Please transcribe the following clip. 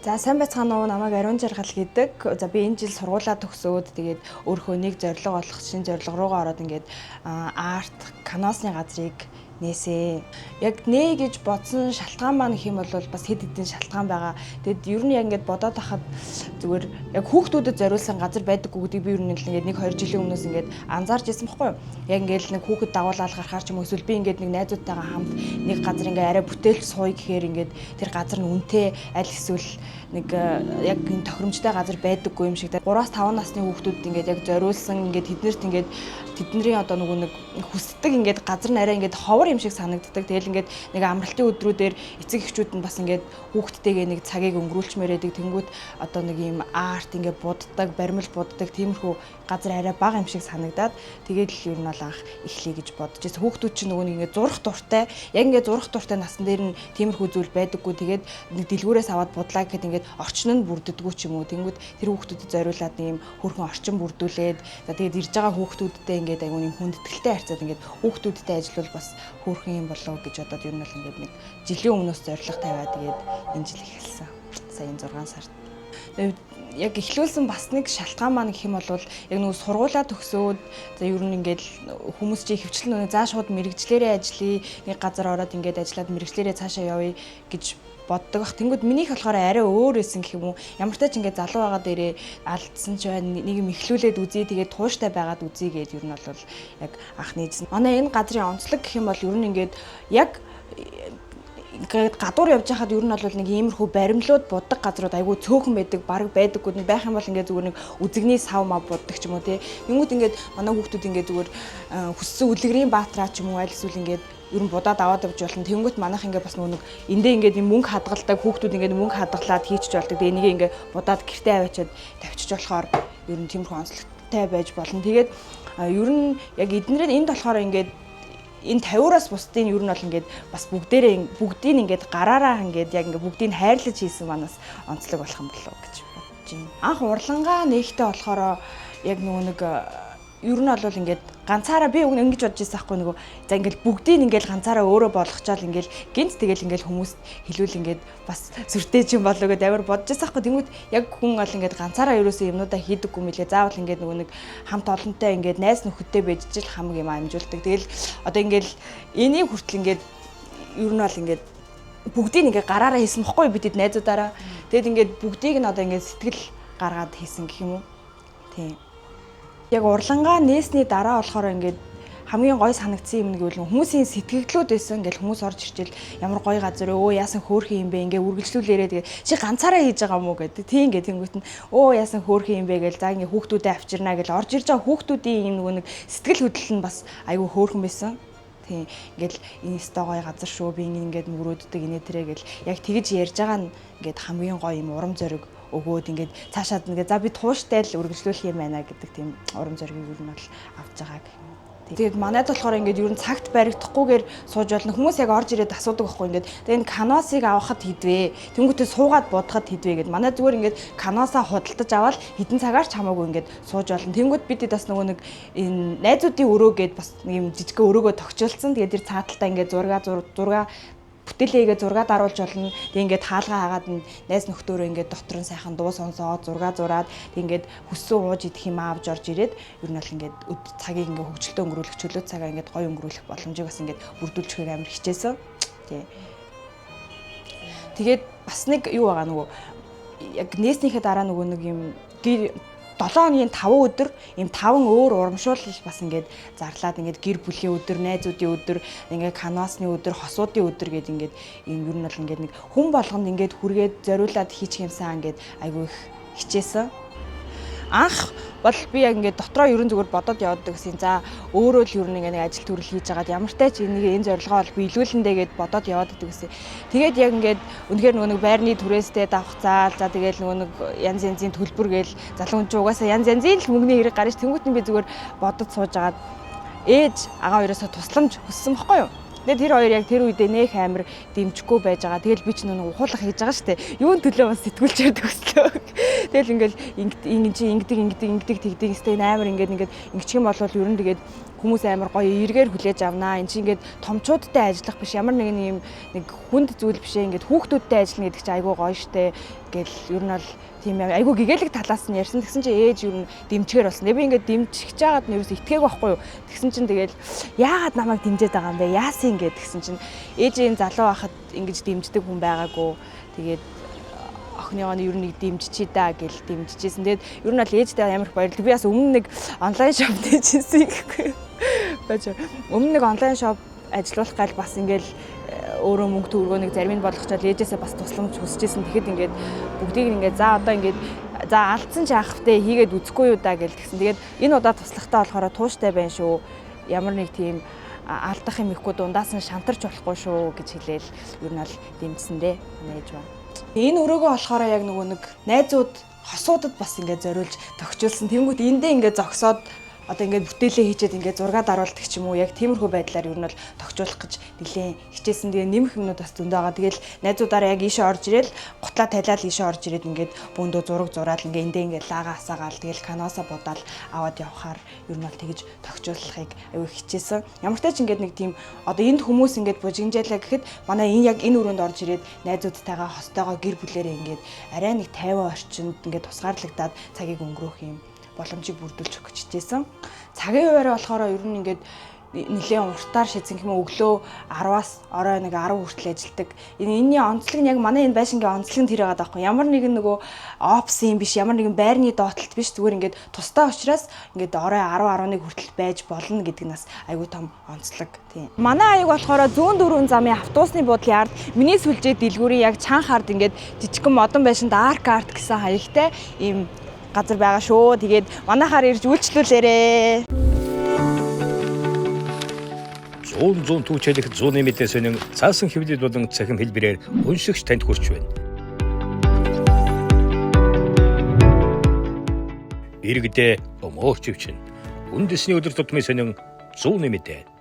За сайн байцгаана уу, намайг Ариун Жаргал гэдэг. За би энэ жил сургуулаа төгсөөд тэгээд өөрөө нэг зорилго олох шинэ зорилго руугаа ороод ингээд арт, каносны газрыг нээсээ. Яг нээ гэж бодсон шалтгаан маань гэх юм бол бас хэд хэдэн шалтгаан байгаа. Тэгэд ер нь яг ингээд бодоод хахад зүгээр яг хүүхдүүдэд зориулсан газар байдаггүй гэдгийг би ер нь ингээд 1-2 жилийн өмнөөс ингээд анзаарч ирсэн байхгүй юу? Яг ингээд нэг хүүхэд дагуулаад гарахаар ч юм уу эсвэл би ингээд нэг найзуудтайгаа хамт нэг газар ингээд арай бүтээлч сууя гэхээр ингээд тэр газар нь үнэтэй аль эсвэл нэг яг энэ тохиромжтой газар байдаггүй юм шиг. 3-5 насны хүүхдүүд ингээд яг зориулсан ингээд тэднэрт ингээд тэдний одоо нэг хүсдэг ингээд газар нь арай ингээд ховор юм шиг санагддаг. Тэгэл ингээд нэг амралтын өдрүүдээр эцэг эхчүүд нь бас ингээд хүүхдтэйгээ нэг цагийг өнгөрүүлчмээр байдаг. Тэнгүүт одоо нэг юм арт ингээд буддаг, баримл буддаг тиймэрхүү газар арай бага юм шиг санагдаад тэгээд л ер нь бол анх эхлэе гэж бодож байсан. Хүүхдүүд чинь нөгөө нэг ингээд зурх дуртай, яг ингээд зурх дуртай насн дээр нь тиймэрхүү зүйл байдаггүй. Тэгээд нэг дэлгүүрээс аваад будлаа гэхэд ингээд орчин нь бүрддэггүй ч юм уу. Тэнгүүд тэр хүүхдүүдэд зориулаад ийм хөрхөн орчин бүрдүүлээд за тэгээд ирж байгаа хүүхдүүдтэй ингээд айгүй юм хүндэтгэлтэй харьцаад ингээд хүүхдүүдтэй ажиллавал бас хөрхөн юм болов гэж бодоод ер нь бол ингээд нэг жилийн өмнөөс зорилго тавиад тэгээд энэ жил эхэлсэн. Сая 6 сард. Яг эхлүүлсэн бас нэг шалтгаан маань гэх юм бол яг нөгөө сургуулаа төгсөөд за ер нь ингээд хүмүүс чи хөвчлэн нөгөө заа шууд мэрэгчлэрээ ажиллая, нэг газар ороод ингээд ажиллаад мэрэгчлэрээ цаашаа явъя гэж боддог бах. Тэнгүүд минийх болохоор арай өөр байсан гэх юм уу. Ямар ч тач ингээд залуу байгаа дээрээ алдсан ч байна. Нэг юм эхлүүлээд үзье, тэгээд тууштай байгаад үзье гэд ер нь бол яг анхны эзэн. Манай энэ газрын онцлог гэх юм бол ер нь ингээд яг ингээд гадуур явж байхад ер нь бол нэг иймэрхүү баримлууд буддаг газрууд айгүй цөөхөн байдаг, бараг байдаггүй нь байх юм бол ингээд зүгээр нэг үзэгний сав мав буддаг ч юм уу тий. Тэнгүүд ингээд манай хүүхдүүд ингээд зүгээр хүссэн үлгэрийн баатраа ч юм уу аль эсвэл ингээд ер нь будаад аваад авч болно. Тэнгүүт манайх ингээд бас нэг эндээ ингээд мөнгө хадгалдаг хүүхдүүд ингээд мөнгө хадгалаад хийчих болдог. Тэгээ энийг ингээд будаад гэртээ аваачаад тавьчих болохоор ер нь тиймэрхүү онцлогтой байж болно. Тэгээд ер нь яг эднэрээ энд болохоор ингээд энэ 50-аас бусдын ер нь бол ингээд бас бүгдийг ингээд гараараа ингээд яг ингээд бүгдийг хайрлаж хийсэн манаас онцлог болох юм болов гэж бодож байна. Анх урлагаа нээхтэй болохоор яг нэг ер нь бол ингээд ганцаараа би ингэж бодож байсан байхгүй нөгөө за ингээд бүгдийг ингээд ганцаараа өөрөө болгочаал ингээд гинт тэгэл ингээд хүмүүст хэлүүл ингээд бас сүртэй юм болоо гэдээ амар бодож байсан байхгүй. Тэнгүүд яг хүн бол ингээд ганцаараа ерөөсөө юмнуудаа хийдэггүй мэлээ. Заавал ингээд нөгөө нэг хамт олонтой ингээд найз нөхөдтэй байж ижил хамаг юм амжуулдаг. Тэгэл одоо ингээд энийг хүртэл ингээд ер нь бол ингээд бүгдийг ингээд гараараа хийсэн бохгүй бидэд найзуудаараа. Тэгэд ингээд бүгдийг нь одоо ингээд сэтгэл гаргаад хийсэн гэх юм уу. Тийм. Яг урлагаа нээсний дараа болохоор ингээд хамгийн гой санагдсан юм гэвэл хүмүүсийн сэтгэгдлүүд байсан. Ингээл хүмүүс орж ирчихэл ямар гоё газар өө яасан хөөрхөн юм бэ ингээ үргэлжлүүлээрээ тэгээ чи ганцаараа хийж байгаа юм уу гэдэг. Тийм ингээ тэнгуут нь өө яасан хөөрхөн юм бэ гээл за ингээ хүүхдүүдэд авчирнаа гэл орж ирж байгаа хүүхдүүдийн юм нэг сэтгэл хөдлөл нь бас айгүй хөөрхөн байсан. Тийм ингээл энэ өстой гоё газар шүү би ингээд мөрөөддөг инээ тэрэ гэл яг тэгж ярьж байгаа нь ингээд хамгийн гоё юм урам зориг өгөөд ингээд цаашаад ингээд за би тууштай л үргэлжлүүлэх юм байна гэдэг тийм урам зориг юу нь бол авч байгаа гэх юм. Тэгээд манайд болохоор ингээд ер нь цагт баригдахгүйгээр сууж болно. Хүмүүс яг орж ирээд асуудаг байхгүй ингээд тэгээд энэ каносыг авахад хідвэ. Тэнгүүтээ суугаад будахад хідвэ гэд. Манай зүгээр ингээд каносаа худалдаж аваад хідэн цагаар ч хамаагүй ингээд сууж болно. Тэнгүүд бидэд бас нөгөө нэг энэ найзуудын өрөө гэд бас юм жижиг өрөөгөө тогтчулсан. Тэгээд тэр цааталтаа ингээд зураг бүтээлээгээ зураг даруулж болно. Тэг ингээд хаалгаа хагаад найз нөхдөөрөө ингээд дотор нь сайхан дуу сонсоод зураг зураад тэг ингээд хүссэн ууж идэх юм авч орж ирээд ер нь бол ингээд цагийг ингээд хөвгчлөлтөө өнгөрүүлэх чөлөө цагаа ингээд гоё өнгөрүүлэх боломжийг бас ингээд бүрдүүлчихээр амар хичээсэн. Тий. Тэгээд бас нэг юу байгаа нөгөө яг нээснийхээ дараа нөгөө нэг юм 7 хоногийн 5 өдөр ийм 5 өөр урамшуулал бас ингээд зарлаад ингээд гэр бүлийн өдөр, найзуудын өдөр, ингээд каносны өдөр, хосуудын өдөр гэдэг ингээд ийм ер нь бол ингээд нэг хүн болгонд ингээд хүргээд зориулаад хийчих юмсан ингээд айгүй их хичээсэн. Анх бол би яг ингээд дотроо ерөн зүгээр бодоод явдаг гэсэн. За өөрөө л ер нь ингээд ажил төрөл хийж байгаад ямар ч тач энэ зорилгоо бол биелүүлэндээ гэд бодоод яваад байдаг гэсэн. Тэгээд яг ингээд үнэхээр нөгөө нэг байрны түрээстэй давхцаал за тэгээд нөгөө нэг янз янзын төлбөр гээл залуу хүн ч угаасаа янз янзын л мөнгөний хэрэг гарч тэнгуут нь би зүгээр бодод сууж агаад ээж агаа хоёроосоо тусламж хүссэн бохгүй юу. Тэгээд тэр хоёр яг тэр үедээ нэх амир дэмжихгүй байж байгаа. Тэгэл би ч нэг ухуулах хийж байгаа штэ. Юун төлөө бас сэтгүүлчээр төгслөө. Тэгэл ингээл ингэдэг тэгдэг сте амар ингээд ингэчих юм бол ер нь тэгээд хүмүүс амар гоё эргээр хүлээж авнаа. Энд чинь ингээд томчуудтай ажиллах биш ямар нэг хүнд зүйл биш ингээд хүүхдүүдтэй ажиллана гэдэг чинь айгүй гоё штэ гэл ер нь бол тийм айгүй гэгээлэг талаас нь ярьсан. Тэгсэн чинь ээж ер нь дэмчгээр болсон. Би ингээд дэмжиж чагаад нь ерөөс итгээг байхгүй юу. Тэгсэн чинь тэгэл яагаад намайг дэмжиж байгаа юм бэ? Яасан ингээд тэгсэн чинь ээжийн залуу байхад ингэж дэмждэг хүн байгаагүй. Тэгээд охиныгоо ер нь дэмжичээ даа гэл дэмжижсэн. Тэгээд ер нь бол ээжтэй амар их баярлалаа. Би бас өмнө нэг онлайн шоп дээжсэн гэхгүй. Бачаа өмнө нэг онлайн шоп ажиллуулах гал бас ингээл өөрөө мөнгө төгрөгөө нэг зарим нь болгочоод ээжээсээ бас тусламж хүсэжсэн. Тэгэхэд ингээд бүгдийг ингээд за одоо ингээд за алдсан ч аахвтэ хийгээд үзэхгүй юу даа гэл тэгсэн. Тэгээд энэ удаа туслахтаа болохоор тууштай байна шүү. Ямар нэг тийм алдах юм ихгүй дундаас нь шантарч болохгүй шүү гэж хэлээл ер нь бол дэмжсэн дээ. Нээж байна. Энэ өрөөгөө болохоор яг нэг найзууд хосуудад бас ингээд зориулж тогтчулсан. Тэнгүүт эндээ ингээд зогсоод одоо ингээд бүтээлээ хийчээд ингээд зураг даруулдаг ч юм уу яг тиймэрхүү байдлаар ер нь бол тогтжуулах гэж нэлээд хичээсэн. Тэгээ нэмэх юмнууд бас зөндөө байгаа. Тэгэл найзуудаараа яг ийшээ орж ирэл гутлаа тайлаад ийшээ орж ирээд ингээд бөөндөө зураг зураал ингээд эндээ ингээд лага асаагаал тэгэл канаасаа будаал аваад явхаар ер нь бол тэгж тогтжуулахыг аюу хичээсэн. Ямар ч тач ингээд нэг тийм одоо энд хүмүүс ингээд бужигнжаалаа гэхэд манай энэ яг энэ өрөөнд орж ирээд найзуудтайгаа хостойгоо гэр бүлээрээ ингээд арай нэг 50 орчинд ингээд тусгаарлагдаад цагийг өнгөрөөх юм боломжийг бүрдүүлж өгч хичээсэн. Цагийн хуваараа болохоор ер нь ингээд нэлээд уртаар шийдсэн юм өглөө 10-аас орой нэг 10 хүртэл ажилладаг. Энэний онцлог нь яг манай энэ байшингийн онцлог нь тэр байгаа даахгүй. Ямар нэгэн нөгөө опс юм биш, ямар нэгэн байрны доотлолт биш. Зүгээр ингээд тусдаа учраас ингээд орой 10-11 хүртэл байж болно гэдэг нас айгүй том онцлог. Тийм. Манай аяг болохоор зүүн дөрвөн замын автобусны буудлын ард миний сүлжээ дэлгүүрийн яг чанх ард ингээд жижигхэн модон байшинд арк арт гэсэн хаягтай ийм газар байгаа шүү. Тэгээд манайхаар ирж үйлчлүүлээрээ. 100 түүчэлэх 100 нэмэтээс өнөн цаасан хэвлэл болон цахим хэлбэрээр уншигч танд хүрч байна. Иргэдээ өмөөч өвчин. Үндэсний өдөр тутмын сонин 100 нэмэтэ.